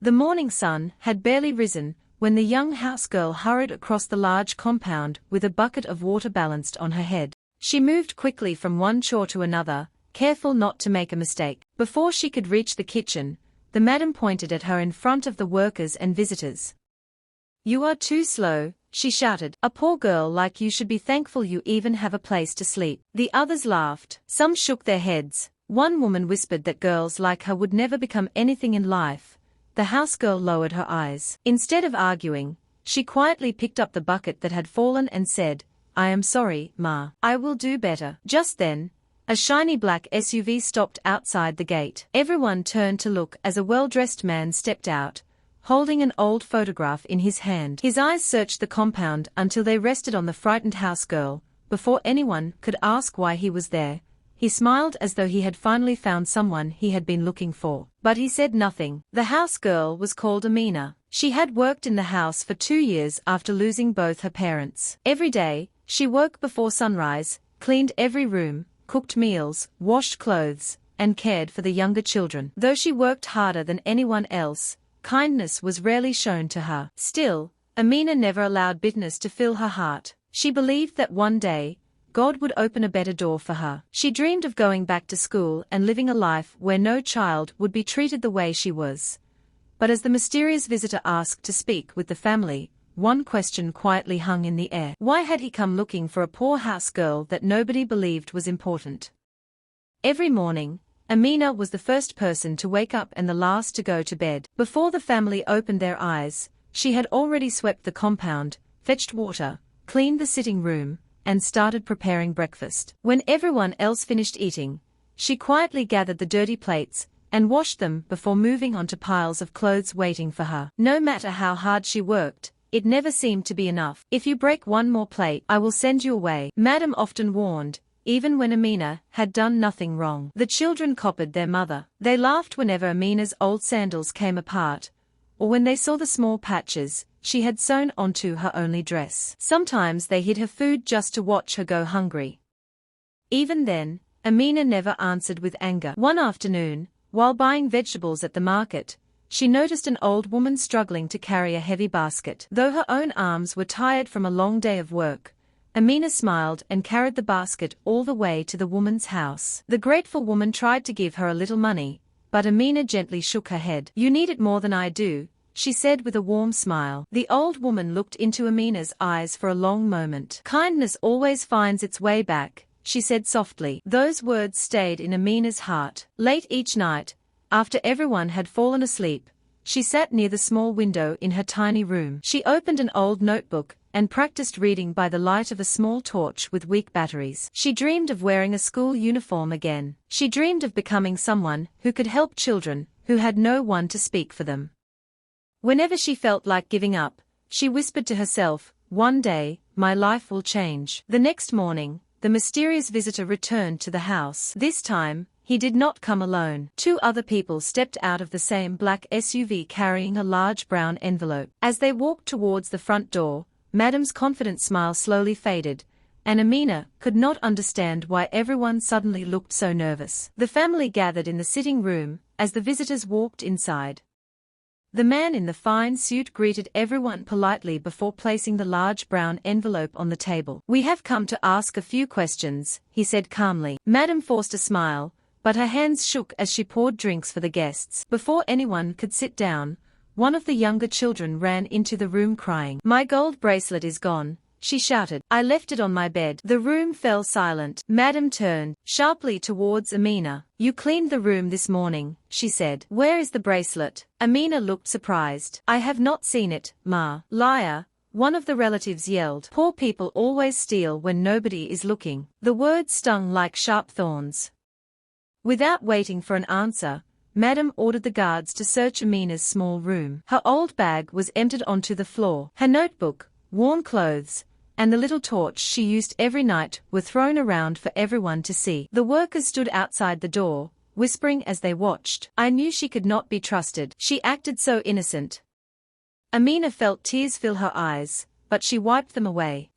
The morning sun had barely risen when the young housegirl hurried across the large compound with a bucket of water balanced on her head. She moved quickly from one chore to another, careful not to make a mistake. Before she could reach the kitchen, the madam pointed at her in front of the workers and visitors. "You are too slow," she shouted. "A poor girl like you should be thankful you even have a place to sleep." The others laughed. Some shook their heads. One woman whispered that girls like her would never become anything in life. The housegirl lowered her eyes. Instead of arguing, she quietly picked up the bucket that had fallen and said, "I am sorry, Ma. I will do better." Just then, a shiny black SUV stopped outside the gate. Everyone turned to look as a well-dressed man stepped out, holding an old photograph in his hand. His eyes searched the compound until they rested on the frightened housegirl. Before anyone could ask why he was there, he smiled as though he had finally found someone he had been looking for. But he said nothing. The housegirl was called Amina. She had worked in the house for 2 years after losing both her parents. Every day, she woke before sunrise, cleaned every room, cooked meals, washed clothes, and cared for the younger children. Though she worked harder than anyone else, kindness was rarely shown to her. Still, Amina never allowed bitterness to fill her heart. She believed that one day, God would open a better door for her. She dreamed of going back to school and living a life where no child would be treated the way she was. But as the mysterious visitor asked to speak with the family, one question quietly hung in the air. Why had he come looking for a poor house girl that nobody believed was important? Every morning, Amina was the first person to wake up and the last to go to bed. Before the family opened their eyes, she had already swept the compound, fetched water, cleaned the sitting room, and started preparing breakfast. When everyone else finished eating, she quietly gathered the dirty plates and washed them before moving on to piles of clothes waiting for her. No matter how hard she worked, it never seemed to be enough. "If you break one more plate, I will send you away," Madam often warned, even when Amina had done nothing wrong. The children copied their mother. They laughed whenever Amina's old sandals came apart, or when they saw the small patches she had sewn onto her only dress. Sometimes they hid her food just to watch her go hungry. Even then, Amina never answered with anger. One afternoon, while buying vegetables at the market, she noticed an old woman struggling to carry a heavy basket. Though her own arms were tired from a long day of work, Amina smiled and carried the basket all the way to the woman's house. The grateful woman tried to give her a little money, but Amina gently shook her head. "You need it more than I do," she said with a warm smile. The old woman looked into Amina's eyes for a long moment. "Kindness always finds its way back," she said softly. Those words stayed in Amina's heart. Late each night, after everyone had fallen asleep, she sat near the small window in her tiny room. She opened an old notebook and practiced reading by the light of a small torch with weak batteries. She dreamed of wearing a school uniform again. She dreamed of becoming someone who could help children who had no one to speak for them. Whenever she felt like giving up, she whispered to herself, "One day, my life will change." The next morning, the mysterious visitor returned to the house. This time, he did not come alone. 2 other people stepped out of the same black SUV carrying a large brown envelope. As they walked towards the front door, Madam's confident smile slowly faded, and Amina could not understand why everyone suddenly looked so nervous. The family gathered in the sitting room as the visitors walked inside. The man in the fine suit greeted everyone politely before placing the large brown envelope on the table. "We have come to ask a few questions," he said calmly. Madam forced a smile, but her hands shook as she poured drinks for the guests. Before anyone could sit down, one of the younger children ran into the room crying. "My gold bracelet is gone," she shouted. "I left it on my bed." The room fell silent. Madam turned sharply towards Amina. "You cleaned the room this morning," she said. "Where is the bracelet?" Amina looked surprised. "I have not seen it, Ma." "Liar," one of the relatives yelled. "Poor people always steal when nobody is looking." The words stung like sharp thorns. Without waiting for an answer, Madam ordered the guards to search Amina's small room. Her old bag was emptied onto the floor. Her notebook, worn clothes, and the little torch she used every night were thrown around for everyone to see. The workers stood outside the door, whispering as they watched. "I knew she could not be trusted. She acted so innocent." Amina felt tears fill her eyes, but she wiped them away.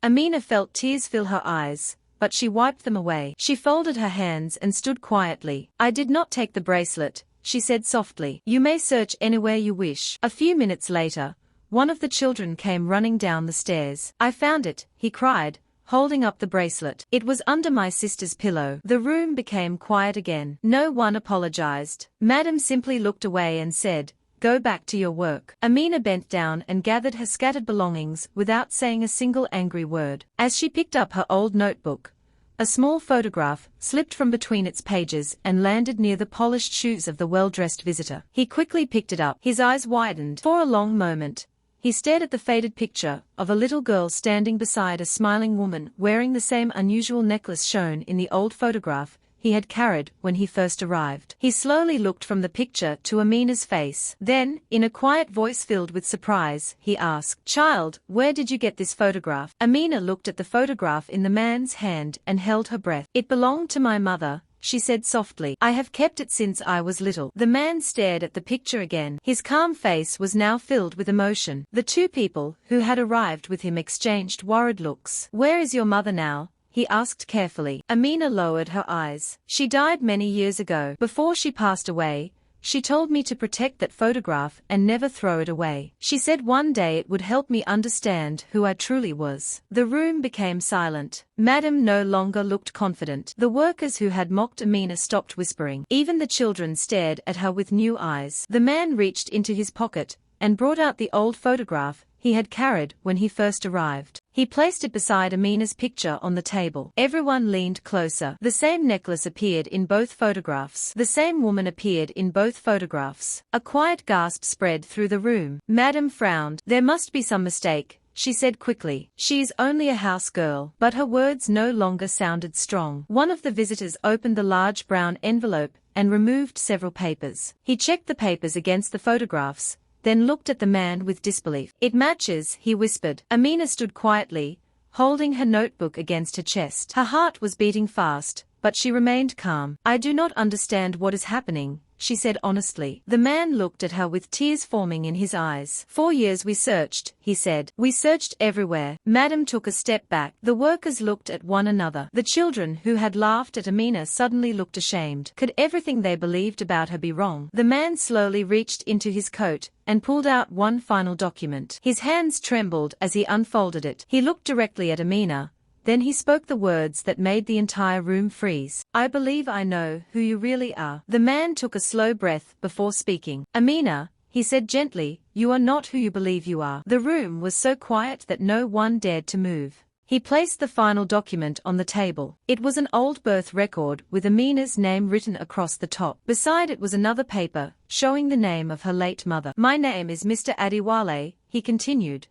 She folded her hands and stood quietly. "I did not take the bracelet," she said softly. You may search anywhere you wish. A few minutes later, one of the children came running down the stairs. I found it, he cried, holding up the bracelet. It was under my sister's pillow. The room became quiet again. No one apologized. Madam simply looked away and said, "Go back to your work." Amina bent down and gathered her scattered belongings without saying a single angry word. As she picked up her old notebook, a small photograph slipped from between its pages and landed near the polished shoes of the well-dressed visitor. He quickly picked it up. His eyes widened. For a long moment, he stared at the faded picture of a little girl standing beside a smiling woman wearing the same unusual necklace shown in the old photograph he had carried when he first arrived. He slowly looked from the picture to Amina's face. Then, in a quiet voice filled with surprise, he asked, "Child, where did you get this photograph?" Amina looked at the photograph in the man's hand and held her breath. "It belonged to my mother," she said softly. "I have kept it since I was little." The man stared at the picture again. His calm face was now filled with emotion. The two people who had arrived with him exchanged worried looks. "Where is your mother now?" he asked carefully. Amina lowered her eyes. "She died many years ago. Before she passed away, she told me to protect that photograph and never throw it away. She said one day it would help me understand who I truly was." The room became silent. Madam no longer looked confident. The workers who had mocked Amina stopped whispering. Even the children stared at her with new eyes. The man reached into his pocket and brought out the old photograph he had carried when he first arrived. He placed it beside Amina's picture on the table. Everyone leaned closer. The same necklace appeared in both photographs. The same woman appeared in both photographs. A quiet gasp spread through the room. Madam frowned. "There must be some mistake," she said quickly. "She is only a house girl." But her words no longer sounded strong. One of the visitors opened the large brown envelope and removed several papers. He checked the papers against the photographs, then looked at the man with disbelief. "It matches," he whispered. Amina stood quietly, holding her notebook against her chest. Her heart was beating fast, but she remained calm. "I do not understand what is happening," she said honestly. The man looked at her with tears forming in his eyes. "For years we searched," he said. "We searched everywhere." Madam took a step back. The workers looked at one another. The children who had laughed at Amina suddenly looked ashamed. Could everything they believed about her be wrong? The man slowly reached into his coat and pulled out one final document. His hands trembled as he unfolded it. He looked directly at Amina. Then he spoke the words that made the entire room freeze. "I believe I know who you really are." The man took a slow breath before speaking. "Amina," he said gently, "you are not who you believe you are." The room was so quiet that no one dared to move. He placed the final document on the table. It was an old birth record with Amina's name written across the top. Beside it was another paper, showing the name of her late mother. "My name is Mr. Adiwale," he continued.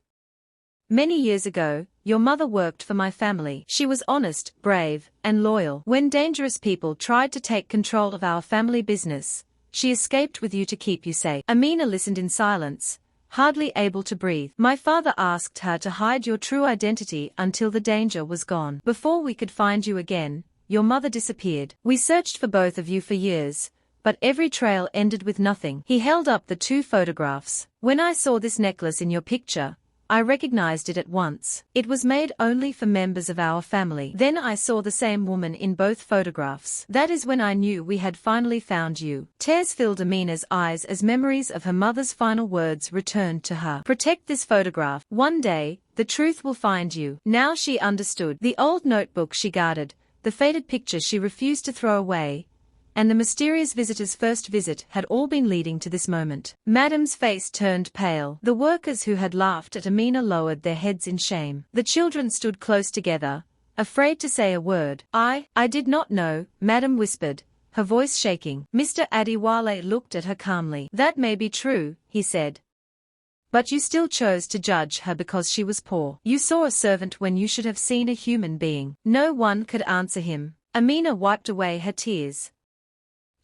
"Many years ago, your mother worked for my family. She was honest, brave, and loyal. When dangerous people tried to take control of our family business, she escaped with you to keep you safe." Amina listened in silence, hardly able to breathe. "My father asked her to hide your true identity until the danger was gone. Before we could find you again, your mother disappeared. We searched for both of you for years, but every trail ended with nothing." He held up the two photographs. "When I saw this necklace in your picture, I recognized it at once. It was made only for members of our family. Then I saw the same woman in both photographs. That is when I knew we had finally found you." Tears filled Amina's eyes as memories of her mother's final words returned to her. "Protect this photograph. One day, the truth will find you." Now she understood. The old notebook she guarded, the faded picture she refused to throw away, and the mysterious visitor's first visit had all been leading to this moment. Madam's face turned pale. The workers who had laughed at Amina lowered their heads in shame. The children stood close together, afraid to say a word. I did not know," Madam whispered, her voice shaking. Mr. Adiwale looked at her calmly. "That may be true," he said. "But you still chose to judge her because she was poor. You saw a servant when you should have seen a human being." No one could answer him. Amina wiped away her tears.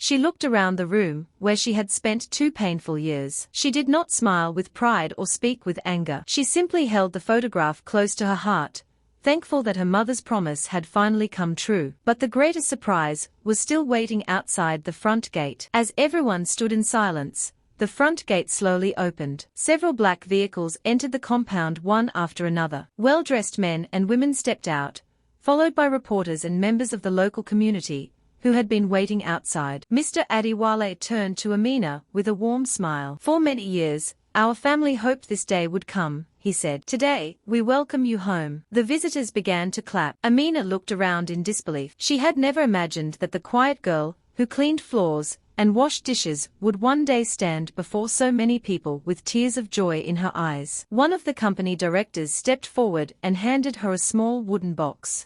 She looked around the room, where she had spent 2 painful years. She did not smile with pride or speak with anger. She simply held the photograph close to her heart, thankful that her mother's promise had finally come true. But the greatest surprise was still waiting outside the front gate. As everyone stood in silence, the front gate slowly opened. Several black vehicles entered the compound one after another. Well-dressed men and women stepped out, followed by reporters and members of the local community, who had been waiting outside. Mr. Adiwale turned to Amina with a warm smile. For many years, our family hoped this day would come, he said. Today, we welcome you home. The visitors began to clap. Amina looked around in disbelief. She had never imagined that the quiet girl, who cleaned floors and washed dishes, would one day stand before so many people with tears of joy in her eyes. One of the company directors stepped forward and handed her a small wooden box.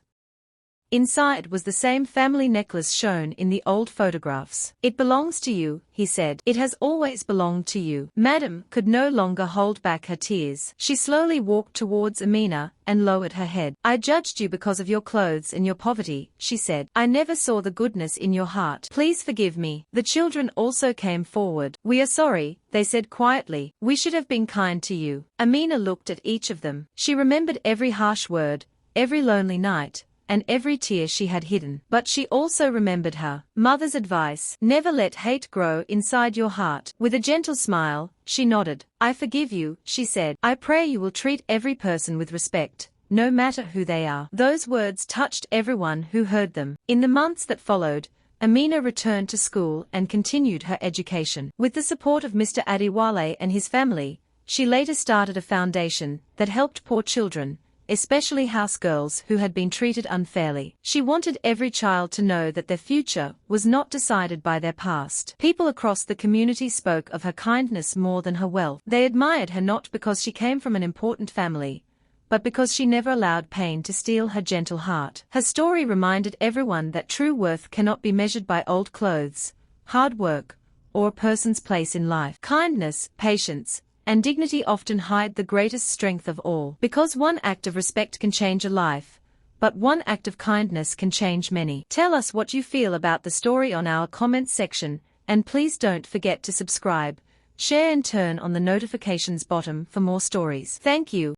Inside was the same family necklace shown in the old photographs. It belongs to you, he said. It has always belonged to you. Madam could no longer hold back her tears. She slowly walked towards Amina and lowered her head. I judged you because of your clothes and your poverty, she said. I never saw the goodness in your heart. Please forgive me. The children also came forward. We are sorry, they said quietly. We should have been kind to you. Amina looked at each of them. She remembered every harsh word, every lonely night, and every tear she had hidden. But she also remembered her mother's advice: never let hate grow inside your heart. With a gentle smile, she nodded. I forgive you, she said. I pray you will treat every person with respect, no matter who they are. Those words touched everyone who heard them. In the months that followed, Amina returned to school and continued her education. With the support of Mr. Adiwale and his family, she later started a foundation that helped poor children, especially house girls who had been treated unfairly. She wanted every child to know that their future was not decided by their past. People across the community spoke of her kindness more than her wealth. They admired her not because she came from an important family, but because she never allowed pain to steal her gentle heart. Her story reminded everyone that true worth cannot be measured by old clothes, hard work, or a person's place in life. Kindness, patience, and dignity often hide the greatest strength of all. Because one act of respect can change a life, but one act of kindness can change many. Tell us what you feel about the story on our comments section, and please don't forget to subscribe, share and turn on the notifications button for more stories. Thank you.